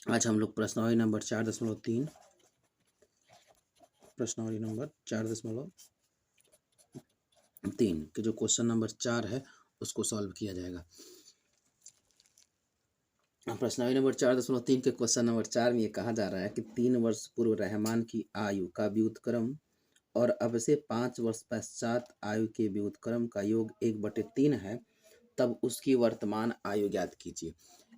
आज हम लोग प्रश्नावली नंबर 4.3 प्रश्नावली नंबर 4.3 के जो क्वेश्चन नंबर 4 है उसको सॉल्व किया जाएगा। प्रश्नावली नंबर 4.3 के क्वेश्चन नंबर 4 में ये कहा जा रहा है कि 3 वर्ष पूर्व रहमान की आयु का व्युत्क्रम और अब से 5 वर्ष पश्चात आयु के व्युत्क्रम का योग 1/3 है, तब उसकी वर्तमान आयु ज्ञात कीजिए।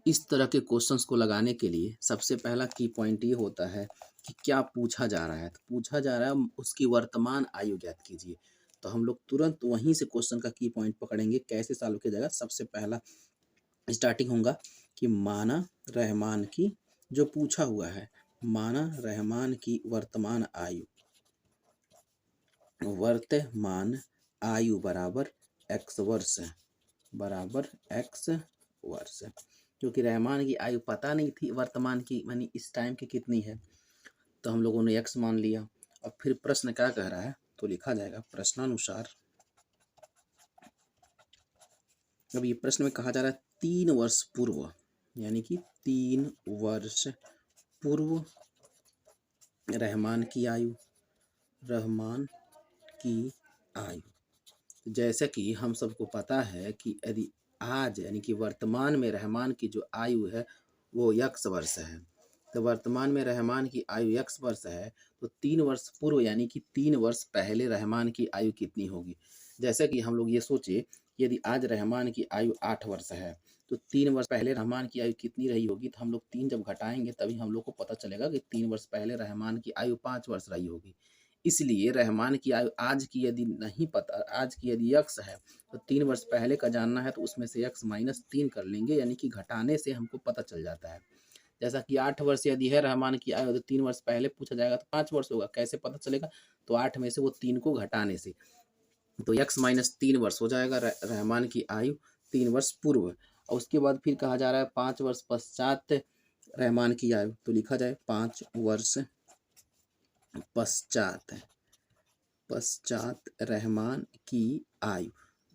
इस तरह के क्वेश्चंस को लगाने के लिए सबसे पहला की पॉइंट ये होता है कि क्या पूछा जा रहा है। तो पूछा जा रहा है उसकी वर्तमान आयु ज्ञात कीजिए। तो हम लोग तुरंत वहीं से क्वेश्चन का की पॉइंट पकड़ेंगे। कैसे सॉल्व किया जाएगा? सबसे पहला स्टार्टिंग होगा कि माना रहमान की, जो पूछा हुआ है, माना रहमान की वर्तमान आयु, वर्तमान आयु बराबर x वर्ष है, बराबर x वर्ष है। क्योंकि रहमान की आयु पता नहीं थी वर्तमान की मानी इस टाइम की कितनी है, तो हम लोगों ने x मान लिया। और फिर प्रश्न क्या कह रहा है तो लिखा जाएगा प्रश्नानुसार। अब ये प्रश्न में कहा जा रहा है 3 वर्ष पूर्व, यानी कि 3 वर्ष पूर्व रहमान की आयु, रहमान की आयु। जैसे कि हम सबको पता है कि यदि आज यानी कि वर्तमान में रहमान की जो आयु है वो x वर्ष है, तो वर्तमान में रहमान की आयु x वर्ष है, तो 3 वर्ष पूर्व यानी कि 3 वर्ष पहले रहमान की आयु कितनी होगी। जैसे कि हम लोग ये सोचे यदि आज रहमान की आयु 8 वर्ष है, तो 3 वर्ष पहले रहमान की आयु कितनी रही होगी। तो हम लोग 3 जब घटाएंगे तभी हम लोग को पता चलेगा कि 3 वर्ष पहले रहमान की आयु 5 वर्ष रही होगी। इसलिए रहमान की आयु आज की यदि नहीं पता, आज की यदि x है तो 3 वर्ष पहले का जानना है, तो उसमें से x -3 कर लेंगे, यानी कि घटाने से हमको पता चल जाता है। जैसा कि 8 वर्ष यदि है रहमान की आयु, तो 3 वर्ष पहले पूछा जाएगा तो 5 वर्ष होगा। कैसे पता चलेगा? तो 8 में से वो 3 को घटाने से, तो x -3 वर्ष हो जाएगा रहमान की आयु 3 वर्ष पूर्व। और उसके बाद फिर कहा जा रहा है 5 वर्ष पश्चात रहमान की आयु, तो लिखा जाए 5 वर्ष पश्चात रहमान की आयु।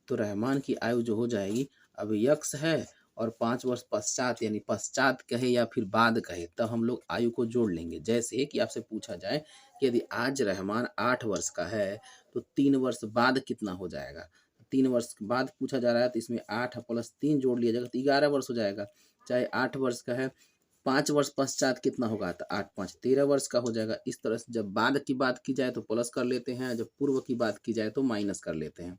तो रहमान की आयु जो हो जाएगी, अब x है और 5 वर्ष पश्चात, यानी पश्चात कहे या फिर बाद कहे, तब हम लोग आयु को जोड़ लेंगे। जैसे कि आपसे पूछा जाए कि यदि आज रहमान 8 वर्ष का है तो 3 वर्ष बाद कितना हो जाएगा। 3 वर्ष बाद पूछा जा रहा है, तो इसमें 8 + 3 जोड़ लिया जाएगा तो 11 वर्ष हो जाएगा। चाहे 8 वर्ष का है, 5 वर्ष पश्चात कितना होगा, तो 8 × 5 = 13 वर्ष का हो जाएगा। इस तरह से जब बाद की बात की जाए तो प्लस कर लेते हैं, जब पूर्व की बात की जाए तो माइनस कर लेते हैं।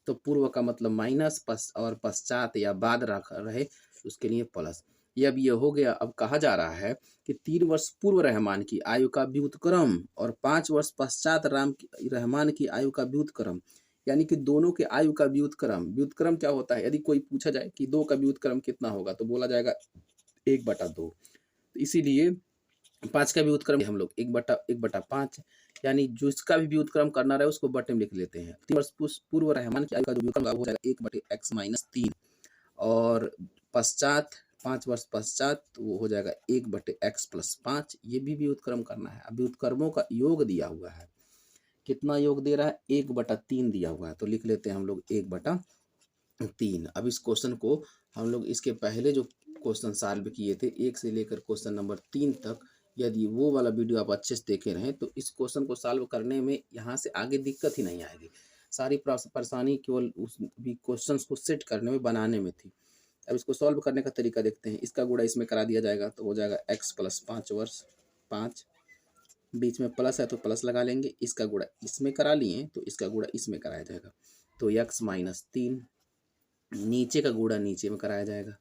तो पूर्व का मतलब माइनस, और पश्चात या बाद रहे उसके लिए प्लस। ये अब ये हो गया। अब कहा जा रहा है कि 3 वर्ष पूर्व रहमान की आयु का व्युत्क्रम और 5 वर्ष पश्चात रहमान की आयु का व्युत्क्रम, यानी कि दोनों के आयु का व्युत्क्रम। व्युत्क्रम क्या होता है? यदि कोई पूछा जाए कि 2 का व्युत्क्रम कितना होगा, तो बोला जाएगा 1/2। इसीलिए 5 का व्युत्क्रम हम लोग 1/5, यानी जिसका भी व्युत्क्रम करना रहे उसको बटे में लिख लेते हैं। 3 वर्ष पूर्व रहमान की आयु का जो व्युत्क्रम हो जाएगा 1/x - 3, और पश्चात 5 वर्ष पश्चात वो हो जाएगा 1/x + 5। ये भी व्युत्क्रम करना है। अब व्युत्क्रमों का योग दिया हुआ है, कितना योग दे रहा है? 1/3 दिया हुआ है, तो लिख लेते हैं हम लोग 1/3। अब इस क्वेश्चन को हम लोग इसके पहले जो क्वेश्चन सॉल्व किए थे 1 से लेकर क्वेश्चन नंबर 3 तक, यदि वो वाला वीडियो आप अच्छे से देखे रहें तो इस क्वेश्चन को सॉल्व करने में यहाँ से आगे दिक्कत ही नहीं आएगी। सारी परेशानी केवल उस भी क्वेश्चंस को सेट करने में, बनाने में थी। अब इसको सॉल्व करने का तरीका देखते हैं। इसका गुणा इसमें करा दिया जाएगा तो हो जाएगा x + 5 वर्ष, 5 बीच में प्लस है तो प्लस लगा लेंगे। इसका गुणा इसमें करा लिए तो इसका गुणा इसमें कराया जाएगा, तो x -3, नीचे का गुणा नीचे में कराया जाएगा।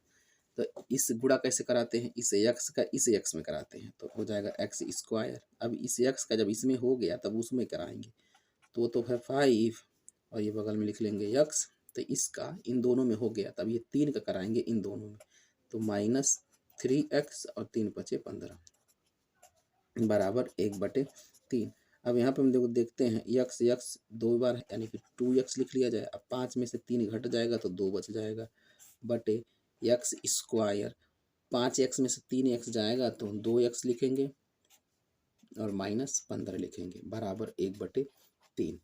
तो इस गुणा कैसे कराते हैं? इसे x का इसे x में कराते हैं, तो हो जाएगा x²। अब इस x का जब इसमें हो गया तब उसमें कराएंगे, तो है 5, और ये बगल में लिख लेंगे x। तो इसका इन दोनों में हो गया, तब ये 3 का कराएंगे इन दोनों में, तो -3x और 3 × 5 = 15 बराबर 1/3। अब यहाँ पे हम देखते हैं x 2 बार है, यानी कि 2x लिख लिया जाए। अब 5 में से 3 घट जाएगा तो 2 बच जाएगा, बटे x²। 5x में से 3x जाएगा तो 2x लिखेंगे और -15 लिखेंगे, बराबर 1/3।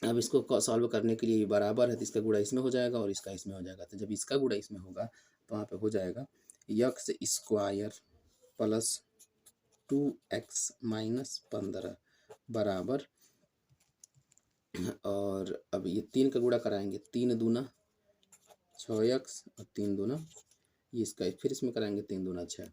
अब इसको सॉल्व करने के लिए ये बराबर है, तो इसका गुणा इसमें हो जाएगा और इसका इसमें हो जाएगा। तो जब इसका गुणा इसमें होगा तो वहाँ पे हो जाएगा x² प्लस 2x माइनस 15 बराबर, और अब ये 3 का गुणा कराएंगे, 3 दूना 6x और 3 दूना ये इसका, फिर इसमें कराएंगे 3 दूना 6।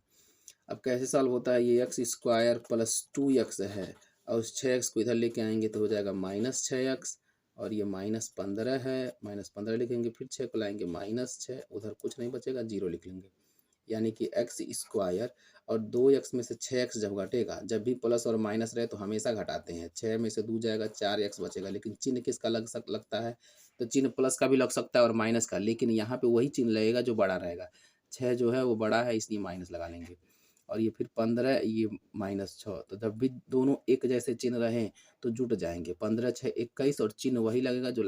अब कैसे सॉल्व होता है, ये एक्स स्क्वायर प्लस 2x है और उस 6x को इधर लेके आएंगे तो हो जाएगा माइनस 6x, और ये -15 है, -15 लिखेंगे, फिर 6 को लाएंगे -6, उधर कुछ नहीं बचेगा, 0 लिख लेंगे। यानी कि एक्स स्क्वायर और 2x में से 6x जब घटेगा, जब भी प्लस और माइनस रहे तो हमेशा घटाते हैं, 6 में से 2 जाएगा, 4x बचेगा, लेकिन चिन्ह किसका लगता है, तो चिन्ह प्लस का भी लग सकता है और माइनस का, लेकिन यहाँ पे वही चिन्ह लगेगा जो बड़ा रहेगा। 6 जो है वो बड़ा है इसलिए माइनस लगा लेंगे, और ये फिर 15 ये -6, तो जब भी दोनों एक जैसे चिन्ह रहें तो जुट जाएंगे, 15 6 21, और चिन्ह वही लगेगा जो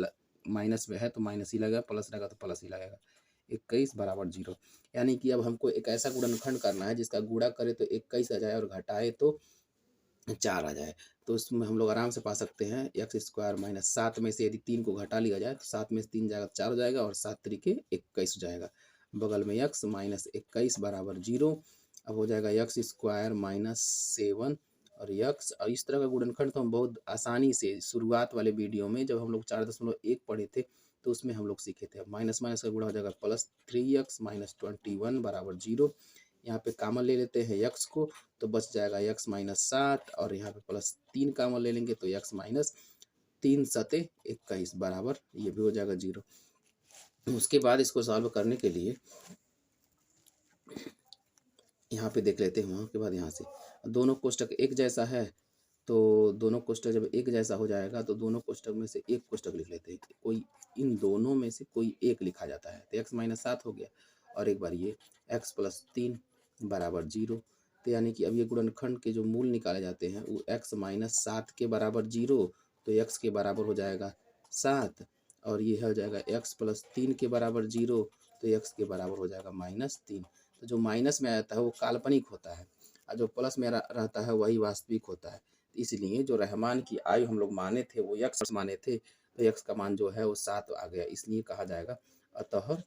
माइनस में है तो माइनस ही लगेगा, प्लस रहेगा तो प्लस ही लगेगा, 21 बराबर 0। यानी कि अब हमको एक ऐसा गुणनखंड करना है जिसका गुणा करे तो 21 आ जाए और घटाए तो 4 आ जाए। तो उसमें हम लोग आराम से पा सकते हैं, एक्स स्क्वायर माइनस 7 में से यदि 3 को घटा लिया जाए तो 7 में से 3 जाएगा 4 हो जाएगा, और 7 तरीके 21 हो जाएगा, बगल में x माइनस 21 बराबर 0। अब हो जाएगा एक्स स्क्वायर माइनस 7 और यक्स, और इस तरह का गुणनखंड तो हम बहुत आसानी से शुरुआत वाले वीडियो में जब हम लोग 4.1 पढ़े थे तो उसमें हम लोग सीखे थे। माइनस माइनस का गुणा हो जाएगा प्लस 3x माइनस 21 बराबर 0। यहाँ पे कामन ले लेते हैं x को तो बच जाएगा x माइनस 7, और यहाँ पे प्लस 3 कामन ले लेंगे तो x माइनस 3 सते 21 बराबर, ये भी हो जाएगा 0। उसके बाद इसको सॉल्व करने के लिए यहाँ पे देख लेते हैं, वहाँ के बाद यहाँ से दोनों कोष्टक एक जैसा है, तो दोनों कोष्टक जब एक जैसा हो जाएगा तो दोनों कोष्टक में से एक कोष्टक लिख लेते हैं, कोई इन दोनों में से कोई एक लिखा जाता है, तो x माइनस 7 हो गया, और एक बार ये x प्लस 3 बराबर 0। तो यानी कि अब ये गुणनखंड के जो मूल निकाले जाते हैं वो x माइनस 7 के बराबर 0, तो x के बराबर हो जाएगा 7, और ये हो जाएगा x प्लस 3 के बराबर 0, तो x के बराबर हो जाएगा -3। तो जो माइनस में आता है वो काल्पनिक होता है, और जो प्लस में रहता है वही वास्तविक होता है। इसलिए जो रहमान की आयु हम लोग माने थे वो यक्स माने थे, तो यक्स का मान जो है वो 7 आ गया, इसलिए कहा जाएगा अतः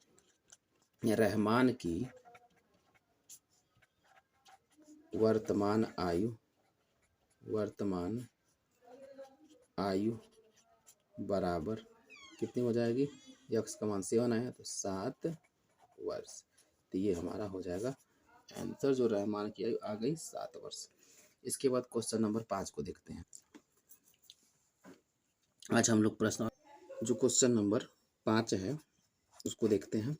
रहमान की वर्तमान आयु बराबर कितनी हो जाएगी, यक्स का मान 7 आया तो 7 वर्ष, तो ये हमारा हो जाएगा आंसर, जो रहमान की आयु आ गई 7 वर्ष। इसके बाद क्वेश्चन नंबर 5 को देखते हैं। आज हम लोग प्रश्न जो क्वेश्चन नंबर 5 है उसको देखते हैं।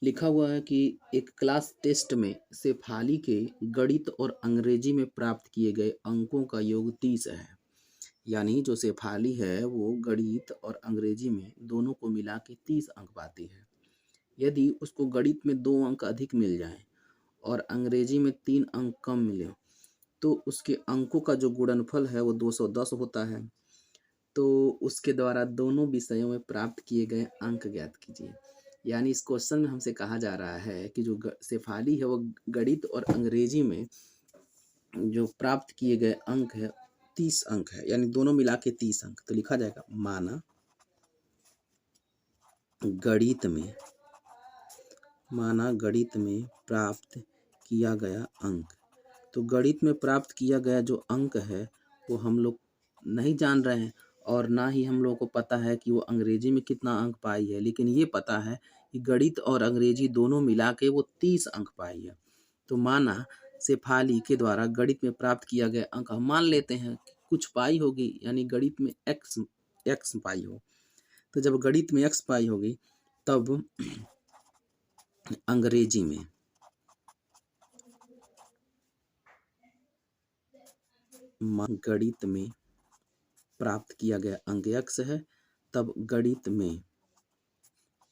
लिखा हुआ है कि एक क्लास टेस्ट में शेफाली के गणित और अंग्रेजी में प्राप्त किए गए अंकों का योग 30 है। यानी जो शेफाली है वो गणित और अंग्रेजी में दोनों को मिला के 30 अंक पाती है। यदि उसको गणित में 2 अंक अधिक मिल जाए और अंग्रेजी में 3 अंक कम मिले तो उसके अंकों का जो गुणनफल है वो 210 होता है। तो उसके द्वारा दोनों विषयों में प्राप्त किए गए अंक ज्ञात कीजिए। यानी इस क्वेश्चन में हमसे कहा जा रहा है कि जो शेफाली है वो गणित और अंग्रेजी में जो प्राप्त किए गए अंक है 30 अंक है, यानी दोनों मिला के 30 अंक। तो लिखा जाएगा माना गणित में प्राप्त किया गया अंक। तो गणित में प्राप्त किया गया जो अंक है वो हम लोग नहीं जान रहे हैं, और ना ही हम लोगों को पता है कि वो अंग्रेजी में कितना अंक पाई है, लेकिन ये पता है कि गणित और अंग्रेजी दोनों मिला के वो 30 अंक पाई है। तो माना शेफाली के द्वारा गणित में प्राप्त किया गया अंक हम मान लेते हैं कि कुछ पाई होगी, यानी गणित में एक्स पाई हो। तो जब गणित में एक्स पाई होगी तब अंग्रेजी में गणित में प्राप्त किया गया अंक x है, तब गणित में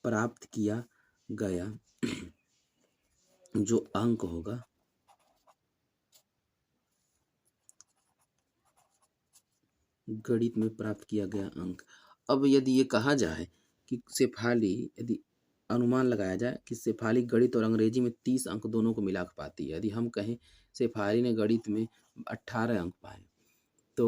प्राप्त किया गया जो अंक होगा गणित में प्राप्त किया गया अंक। अब यदि ये कहा जाए कि शेफाली, यदि अनुमान लगाया जाए कि शेफाली गणित और अंग्रेजी में 30 अंक दोनों को मिला पाती है, यदि हम कहें शेफाली ने गणित में 18 अंक पाए तो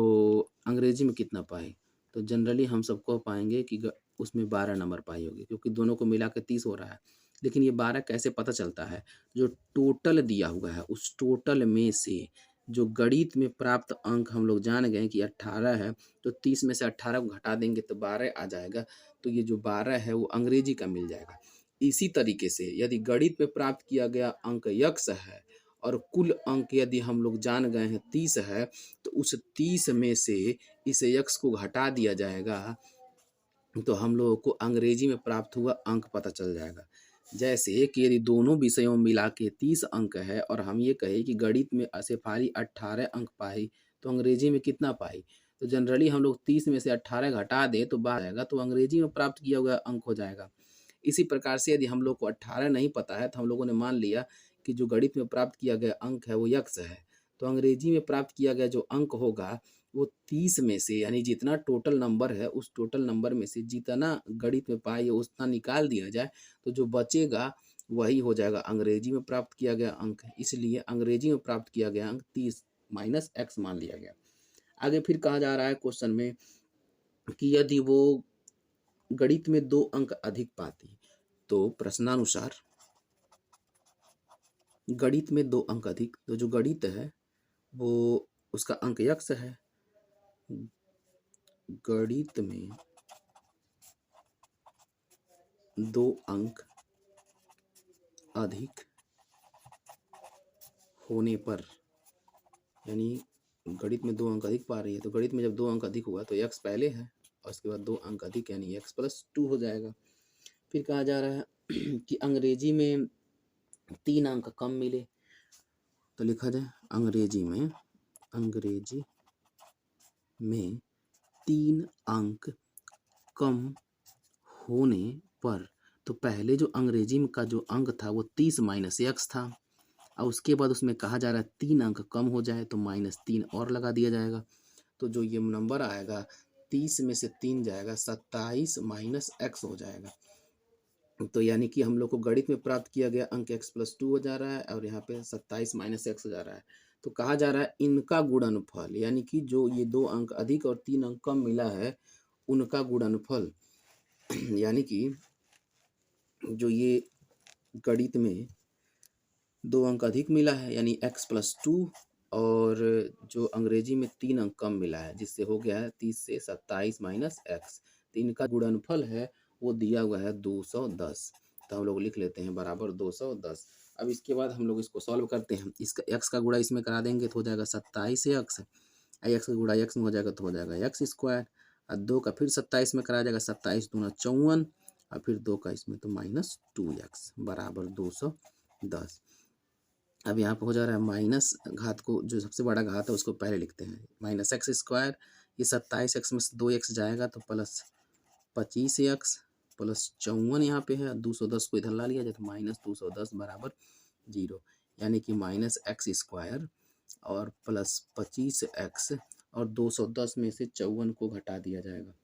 अंग्रेजी में कितना पाए, तो जनरली हम सबको पाएंगे कि उसमें 12 नंबर पाई होगी, क्योंकि दोनों को मिला के 30 हो रहा है। लेकिन ये 12 कैसे पता चलता है? जो टोटल दिया हुआ है उस टोटल में से जो गणित में प्राप्त अंक हम लोग जान गए कि 18 है, तो 30 में से 18 को घटा देंगे तो 12 आ जाएगा। तो ये जो 12 है वो अंग्रेजी का मिल जाएगा। इसी तरीके से यदि गणित में प्राप्त किया गया अंक यक्स है और कुल अंक यदि हम लोग जान गए हैं 30 है, तो उस 30 में से इस यक्स को घटा दिया जाएगा, तो हम लोगों को अंग्रेजी में प्राप्त हुआ अंक पता चल जाएगा। जैसे कि यदि दोनों विषयों में मिला के 30 अंक है और हम ये कहें कि गणित में शेफाली 18 अंक पाई, तो अंग्रेजी में कितना पाई? तो जनरली हम लोग 30 में से 18 घटा दें तो बाहर आएगा, तो अंग्रेजी में प्राप्त किया हुआ अंक हो जाएगा। इसी प्रकार से यदि हम लोग को 18 नहीं पता है, तो हम लोगों ने मान लिया कि जो गणित में प्राप्त किया गया अंक है वो यक्स है, तो अंग्रेजी में प्राप्त किया गया जो अंक होगा वो 30 में से, यानी जितना टोटल नंबर है उस टोटल नंबर में से जितना गणित में पाई है उतना निकाल दिया जाए, तो जो बचेगा वही हो जाएगा अंग्रेजी में प्राप्त किया गया अंक। इसलिए अंग्रेजी में प्राप्त किया गया अंक 30 माइनस एक्स मान लिया गया। आगे फिर कहा जा रहा है क्वेश्चन में कि यदि वो गणित में 2 अंक अधिक पाती, तो प्रश्नानुसार गणित में 2 अंक अधिक, तो जो गणित है वो उसका अंक यक्स है। गणित में 2 अंक अधिक होने पर, यानी गणित में 2 अंक अधिक पा रही है, तो गणित में जब 2 अंक अधिक हुआ तो यक्स पहले है और उसके बाद 2 अंक अधिक यानी एक्स प्लस 2 हो जाएगा। फिर कहा जा रहा है कि अंग्रेजी में 3 अंक कम मिले, तो लिखा जाए अंग्रेजी में 3 अंक कम होने पर, तो पहले जो अंग्रेजी में का जो अंक था वो 30 माइनस एक्स था और उसके बाद उसमें कहा जा रहा है 3 अंक कम हो जाए तो -3 और लगा दिया जाएगा। तो जो ये नंबर आएगा 30 में से 3 जाएगा 27 माइनस एक्स हो जाएगा। तो यानी कि हम लोग को गणित में प्राप्त किया गया अंक x प्लस 2 हो जा रहा है और यहाँ पे 27 माइनस एक्स हो जा रहा है। तो कहा जा रहा है इनका गुणनफल, यानी कि जो ये 2 अंक अधिक और 3 अंक कम मिला है उनका गुणनफल यानी कि जो ये गणित में 2 अंक अधिक मिला है यानी x प्लस 2 और जो अंग्रेजी में 3 अंक कम मिला है जिससे हो गया है 30 से 27 माइनस एक्स, तो इनका गुणनफल है वो दिया हुआ है 210। तो हम लोग लिख लेते हैं बराबर 210। अब इसके बाद हम लोग इसको सॉल्व करते हैं। इसका एक्स का गुणा इसमें करा देंगे तो हो जाएगा 27 एक्स, एक्स का गुणा एक्स में हो जाएगा तो हो जाएगा एक्स स्क्वायर, और 2 का फिर 27 में करा जाएगा, 27 दूना 54 और फिर 2 का इसमें तो -2x बराबर 210। अब यहाँ पर हो जा रहा है माइनस घात को, जो सबसे बड़ा घात है उसको पहले लिखते हैं, माइनस एक्स स्क्वायर, ये 27 एक्स में से 2 एक्स जाएगा तो प्लस 25 एक्स प्लस 54 यहाँ पे है, 210 को इधर ला लिया जाए तो -210 बराबर 0, यानी कि माइनस एक्स स्क्वायर और प्लस 25 एक्स और 210 में से 54 को घटा दिया जाएगा।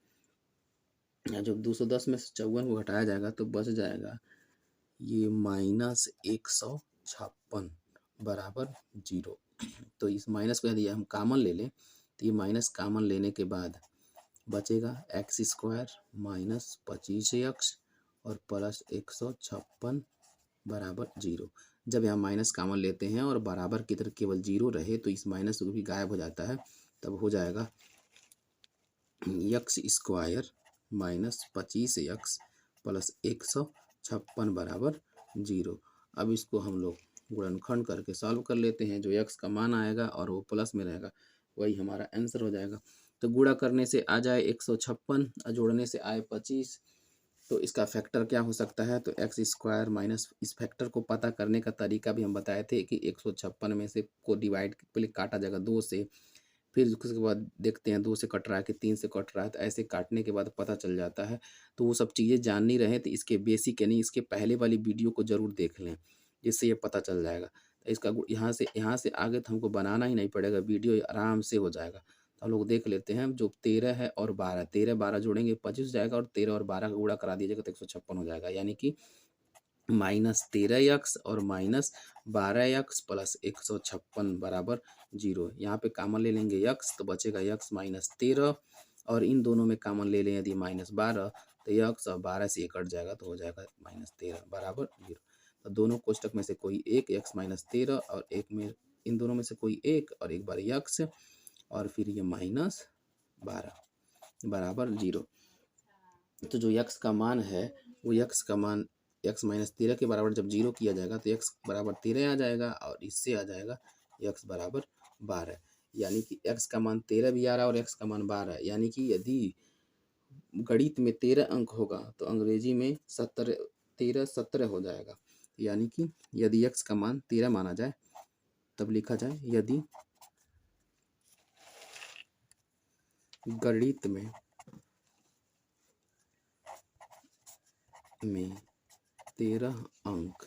जब 210 में से 54 को घटाया जाएगा तो बच जाएगा ये -156 बराबर 0। तो इस माइनस को यदि हम कामन ले लें तो ये माइनस कामन लेने के बाद बचेगा एक्स स्क्वायर माइनस 25 एक्स और प्लस 156 बराबर 0। जब यहाँ माइनस कामन लेते हैं और बराबर की तरफ केवल 0 रहे तो इस माइनस को भी गायब हो जाता है, तब हो जाएगा x square minus 25 x plus 156 बराबर 0। अब इसको हम लोग गुणनखंड करके सॉल्व कर लेते हैं, जो एक्स का मान आएगा और वो प्लस में रहेगा वही हमारा आंसर हो जाएगा। तो गुणा करने से आ जाए 156 और जोड़ने से आए 25, तो इसका फैक्टर क्या हो सकता है? तो एक्स स्क्वायर माइनस, इस फैक्टर को पता करने का तरीका भी हम बताए थे कि 156 में से को डिवाइड पहले काटा जाएगा 2 से, फिर उसके बाद देखते हैं 2 से कट रहा है कि 3 से कट रहा है, तो ऐसे काटने के बाद पता चल जाता है। तो वो सब चीज़ें जाननी रहे तो इसके बेसिक यानी इसके पहले वाली वीडियो को ज़रूर देख लें, जिससे ये पता चल जाएगा। तो इसका यहाँ से आगे तो हमको बनाना ही नहीं पड़ेगा, वीडियो आराम से हो जाएगा। तो हम लोग देख लेते हैं, जो 13 है और 12, 13-12 जोड़ेंगे 25 हो जाएगा और 13 और 12 का गुणा करा दीजिएगा तो 156 हो जाएगा, यानी कि -13 एक्स और -12 एक्स प्लस 156 बराबर 0। यहाँ पे कामन ले लेंगे एक्स तो बचेगा एक्स -13 और इन दोनों में कामन ले लें यदि -12 तो ये अक्स और 12 से ये कट जाएगा तो हो जाएगा -13 बराबर 0। तो दोनों कोष्टक में से कोई एक x -13 और एक में इन दोनों में से कोई एक और एक बार यक्स और फिर ये -12 बराबर 0। तो जो यक्स का मान है वो यक्स का मान x -13 के बराबर जब 0 किया जाएगा तो x बराबर 13 आ जाएगा और इससे आ जाएगा x बराबर 12। यानी कि x का मान 13 भी आ रहा है और x का मान 12। यानी कि यदि गणित में 13 अंक होगा तो अंग्रेजी में 17 हो जाएगा। यानी कि यदि x का मान 13 माना जाए तब लिखा जाए यदि गणित में 13 अंक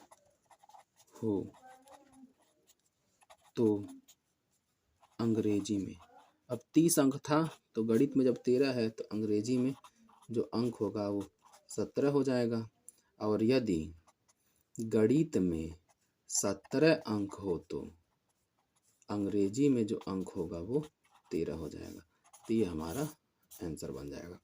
हो तो अंग्रेजी में, अब 30 अंक था तो गणित में जब 13 है तो अंग्रेजी में जो अंक होगा वो 17 हो जाएगा। और यदि गणित में 17 अंक हो तो अंग्रेजी में जो अंक होगा वो 13 हो जाएगा। तो ये हमारा आंसर बन जाएगा।